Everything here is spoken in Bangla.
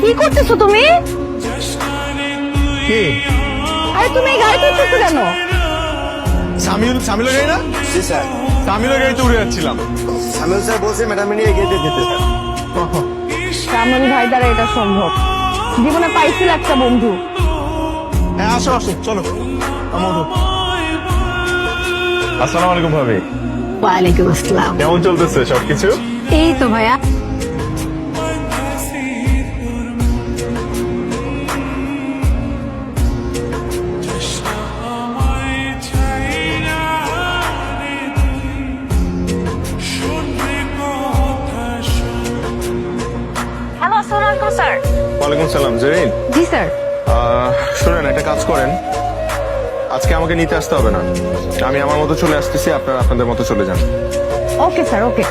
কি করতেছো তুমি? কে? আরে তুমি এই গাড়িতে উঠতেছো কেন? সামিলের গাড়ি না? জি স্যার। সামিলের গাড়িতে উড়ে যাচ্ছিলাম। সামিল স্যার বলছে ম্যাডাম নিয়ে এগিয়ে যেতে স্যার। সামন ভাই দ্বারা এটা সম্ভব। জীবনে পাইছিল একটা বন্ধু। হ্যাঁ আসো আসো চলো আমার আসসালামু আলাইকুম ভাবি। ওয়ালাইকুম আসসালাম। কেমন চলতেছে সবকিছু? এই তো ভাইয়া। হ্যালো, আসসালামু আলাইকুম স্যার। ওয়ালাইকুম সালাম। জেরিন, জি স্যার। শুনেন একটা কাজ করেন, আজকে আমাকে নিতে আসতে হবে না, আমি আমার মতো চলে আসতেছি, আপনারা আপনাদের মতো চলে যান। ওকে স্যার, ওকে।